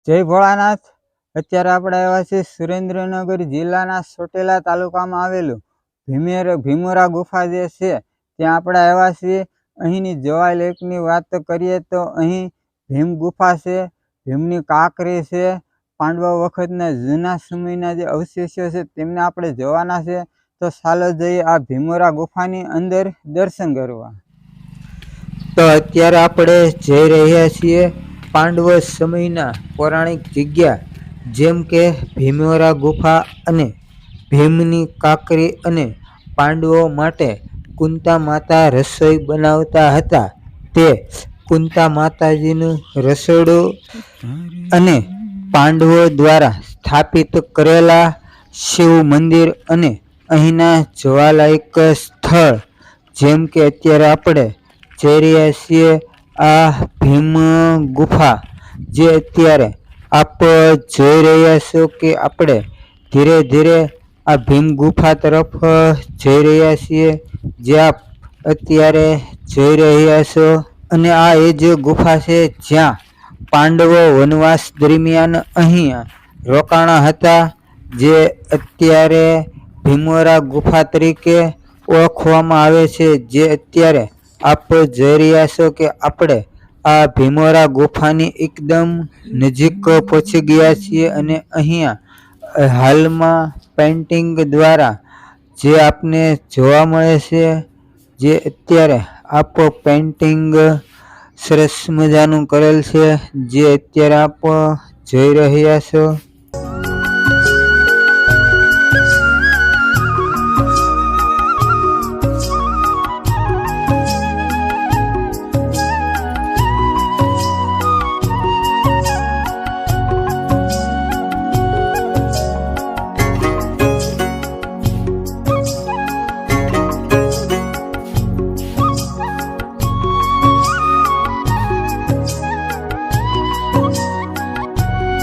જય ભોળાનાથ। અત્યારે આપણે આવ્યા છીએ સુરેન્દ્રનગર જિલ્લાના ચોટીલા તાલુકામાં આવેલું ભીમોરા ગુફા જે છે ત્યાં આપણે આવ્યા છીએ। અહીંની જોવાલાયકની વાત કરીએ તો અહીં ભીમ ગુફા છે, ભીમની કાંકરી છે, પાંડવો વખતના જૂના સમયના જે અવશેષો છે તેમને આપણે જોવાના છે। તો ચાલો જઈએ આ ભીમોરા ગુફાની અંદર દર્શન કરવા। તો અત્યારે આપણે જઈ રહ્યા છીએ પાંડવો સમયના પૌરાણિક જગ્યા જેમ કે ભીમોરા ગુફા અને ભીમની કાંકરી અને પાંડવો માટે કુંતા માતા રસોઈ બનાવતા હતા તે કુંતા માતાજીનું રસોડું અને પાંડવો દ્વારા સ્થાપિત કરેલા શિવ મંદિર અને અહીંના જોવાલાયક સ્થળ જેમ કે અત્યારે આપણે જઈ રહ્યા છીએ આ ભીમ ગુફા જે અત્યારે આપ જોઈ રહ્યા છો કે આપણે ધીરે ધીરે આ ભીમ ગુફા તરફ જઈ રહ્યા છીએ જે આપ અત્યારે જોઈ રહ્યા છો। અને આ એ જ ગુફા છે જ્યાં પાંડવો વનવાસ દરમિયાન અહીંયા રોકાણા હતા જે અત્યારે ભીમોરા ગુફા તરીકે ઓળખવામાં આવે છે। જે અત્યારે આપ જોઈ રહ્યા છો કે આપણે આ ભીમોરા ગુફાની એકદમ નજીક પહોંચી ગયા છીએ અને અહીંયા હાલમાં પેઇન્ટિંગ દ્વારા જે આપને જોવા મળે છે જે અત્યારે આપ પેઇન્ટિંગ સરસ મજાનું કરેલ છે જે અત્યારે આપ જોઈ રહ્યા છો।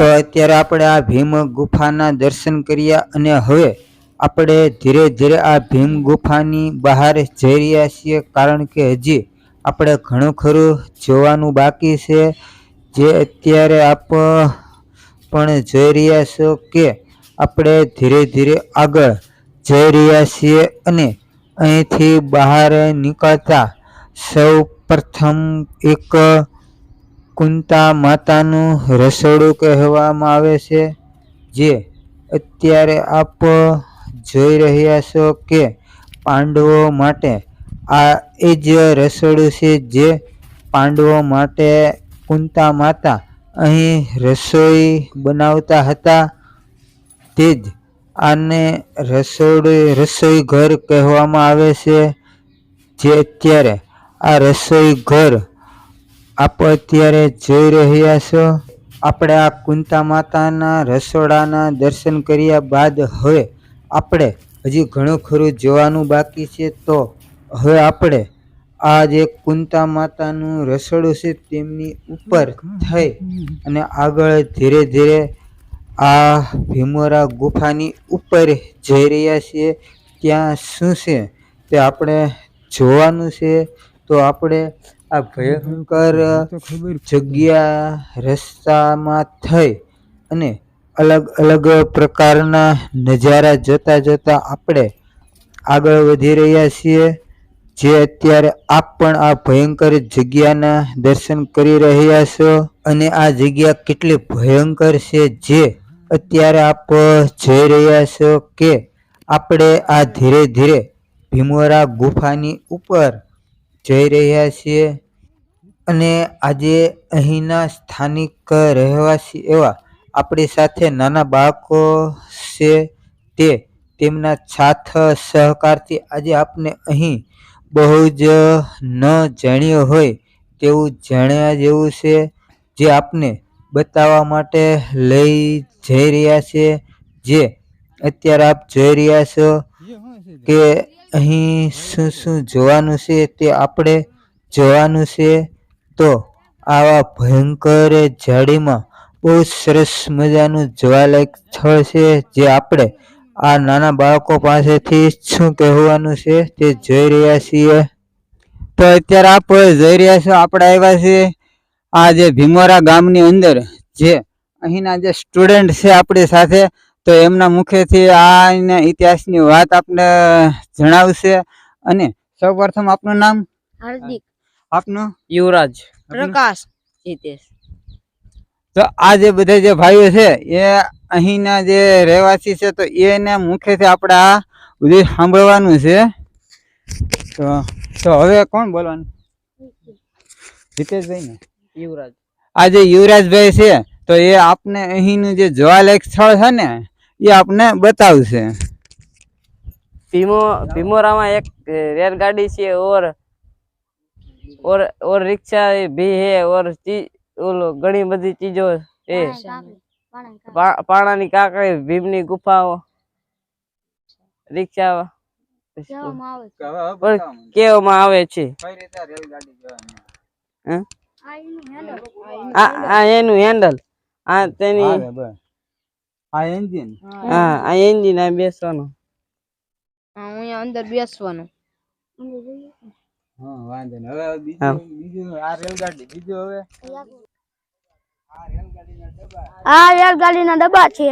તો અત્યારે આપણે આ ભીમ ગુફાના દર્શન કર્યા અને હવે આપણે ધીરે ધીરે આ ભીમ ગુફાની બહાર જઈ રહ્યા છીએ કારણ કે હજી આપણે ઘણું ખરું જોવાનું બાકી છે। જે અત્યારે આપ પણ જોઈ રહ્યા છો કે આપણે ધીરે ધીરે આગળ જઈ રહ્યા છીએ અને અહીંથી બહાર નીકળતા સૌ પ્રથમ એક કુંતા માતાનું રસોડું કહેવામાં આવે છે જે અત્યારે આપ જોઈ રહ્યા છો કે પાંડવો માટે આ એ જ રસોડું છે જે પાંડવો માટે કુંતા માતા અહીં રસોઈ બનાવતા હતા તે જ આને રસોઈ ઘર કહેવામાં આવે છે। જે અત્યારે આ રસોઈ ઘર આપ અત્યારે જોઈ રહ્યા છો। આપણે આ કુંતા માતાના રસોડાના દર્શન કર્યા બાદ હવે આપણે હજી ઘણું ખરું જોવાનું બાકી છે તો હવે આપણે આ જે કુંતા માતાનું રસોડું છે તેમની ઉપર થઈ અને આગળ ધીરે ધીરે આ ભીમોરા ગુફાની ઉપર જઈ રહ્યા છીએ। ત્યાં શું છે તે આપણે જોવાનું છે તો આપણે આ ભયંકર જગ્યા રસ્તામાં થઈ અને અલગ અલગ પ્રકારના નજારા જોતા જોતા આપણે આગળ વધી રહ્યા છીએ। જે અત્યારે આપ પણ આ ભયંકર જગ્યાના દર્શન કરી રહ્યા છો અને આ જગ્યા કેટલી ભયંકર છે જે અત્યારે આપ જોઈ રહ્યા છો કે આપણે આ ધીરે ધીરે ભીમોરા ગુફાની ઉપર જઈ રહ્યા છીએ અને આજે અહીંના સ્થાનિક રહેવાસી એવા આપણી સાથે નાના બાળકો છે તે તેમના સાથ સહકારથી આજે આપને અહીં બહુ જ ન જાણ્યું હોય તેવું જાણ્યા જેવું છે જે આપને બતાવવા માટે લઈ જઈ રહ્યા છે। જે અત્યારે આપ જોઈ રહ્યા છો કે અહીં શું શું જોવાનું છે તે આપણે જોવાનું છે। તો આવા ભયંકર ઝાડીમાં બહુ સરસ મજાનું જોવાલાયક સ્થળ છે જે આપણે આ નાના બાળકો પાસેથી શું કહેવાનું છે તે જોઈ રહ્યા છીએ। તો અત્યારે આપ જોઈ રહ્યા છો આપણે આવ્યા છીએ આ જે ભીમોરા ગામની અંદર જે અહીંના જે સ્ટુડન્ટ છે આપણી સાથે, તો એમના મુખેથી આ ઇતિહાસની વાત આપણે જણાવશે. અને સૌપ્રથમ આપનું નામ? હાર્દિક. આપનું? યુવરાજ. પ્રકાશ. જીતેશ. તો આ જે બધા જે ભાઈઓ છે એ અહીંના જે રહેવાસી છે, તો એને મુખેથી આપણે આ બધું સાંભળવાનું છે. તો હવે કોણ બોલવાનું? જીતેશભાઈ ને? યુવરાજ. આ જે યુવરાજભાઈ છે, તો એ આપને અહીંનું જે જોવાલાયક સ્થળ છે ને એ આપને બતાવશે. भीमोरा एक रेलगाड़ी से और रिक्शा भी है और घणी बधी चीजों है। पाणानी काकड़ी, भीमनी गुफाओं, रिक्शा કેવામાં આવે છે. આ એનું હેન્ડલ, આ તેની આ એન્જિન, હા આ એન્જિન, આ બેસવાનું, અહીંયા અંદર બેસવાનું. હા વાંધો નહીં. હવે બીજું આ રેલગાડી, બીજું હવે આ રેલગાડીના ડબ્બા છે.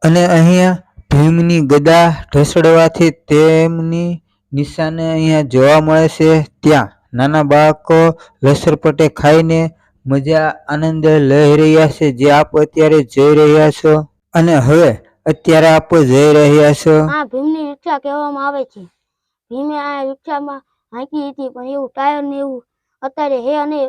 અને અહીંયા ભીમની ગદા ઢસડવાથી તેમની નિશાને અહીંયા જોવા મળે છે. ત્યાં નાના બાળકો લસરપટ્ટે ખાઈને મજા આનંદ લઈ રહ્યા છે, જે આપ અત્યારે જોઈ રહ્યા છો. અને હવે અત્યારે આપ જોઈ રહ્યા છો આ ભીમની રિક્ષા કહેવામાં આવે છે. ભીમે આ રિક્ષામાં હાંકી હતી, પણ એવું ટાયર ને એવું અત્યારે હે અને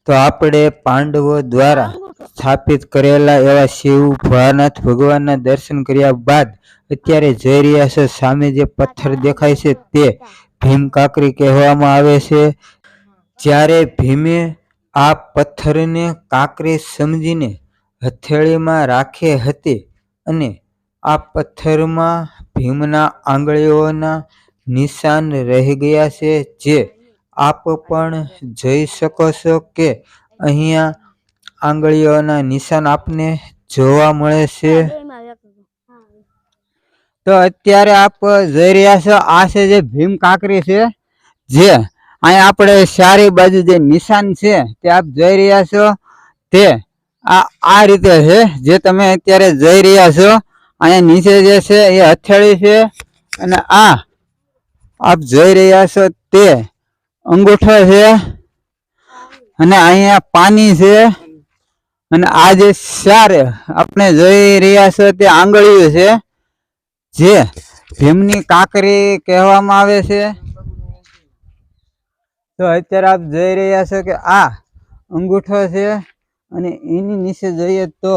તો આપણે પાંડવો દ્વારા સ્થાપિત કરેલા એવા શિવ ભોળાનાથ ભગવાનના દર્શન કર્યા બાદ અત્યારે જઈ રહ્યા છે. સામે જે પથ્થર દેખાય છે તે ભીમ કાકરી કહેવામાં આવે છે. જ્યારે ભીમે આ પથ્થરને કાકરી સમજીને હથેળીમાં રાખી હતી અને આ પથ્થરમાં ભીમના આંગળીઓના નિશાન રહી ગયા છે, જે આપ પણ જોઈ શકો છો કે અહીંયા આંગળીઓના નિશાન આપને જોવા મળે છે. તો અત્યારે આપ જોઈ રહ્યા છો આ છે જે ભીમ કાકરી છે, જે અહીંયા આપણે ચારે બાજુ જે નિશાન છે તે આપ જોઈ રહ્યા છો. તે આ રીતે છે જે તમે અત્યારે જોઈ રહ્યા છો. અહીંયા નીચે જે છે એ હથેળી છે અને આ આપ જોઈ રહ્યા છો તે અંગૂઠો છે અને અહીંયા પાણી છે. અને આ જે ચાર આપણે જોઈ રહ્યા છો તે આંગળીઓ છે, જે ભીમની કાકરી કહેવામાં આવે છે. તો અત્યારે આપ જોઈ રહ્યા છો કે આ અંગૂઠો છે અને એની નીચે જોઈએ તો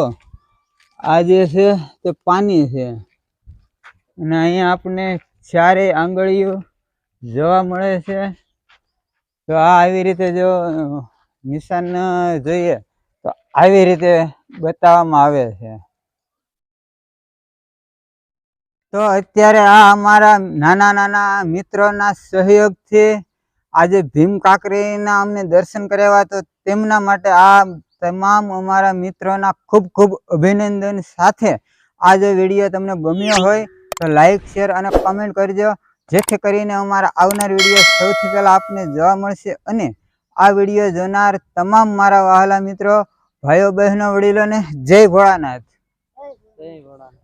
આ જે છે તે પાણી છે. અને અહીંયા આપણે ચારેય આંગળીઓ જોવા મળે છે. તો આ આવી રીતે જો નિશાન જોઈએ તો આવી રીતે બતાવવામાં આવે છે. તો અત્યારે આ અમારા નાના નાના મિત્રોના સહયોગથી આજે ભીમ કાકરીના અમને દર્શન કરાવ્યા, તો તેમના માટે આ તમામ અમારા મિત્રોના ખૂબ ખૂબ અભિનંદન સાથે આ જો વિડીયો તમને ગમ્યો હોય તો લાઈક, શેર અને કમેન્ટ કરજો, જેથી કરીને અમારા આવનાર વિડીયો સૌથી પહેલા આપને જોવા મળશે. અને આ વિડીયો જોનાર તમામ મારા વહાલા મિત્રો, ભાઈઓ બહેનો, વડીલોને જય ભોળાનાથ. જય ભોળાનાથ.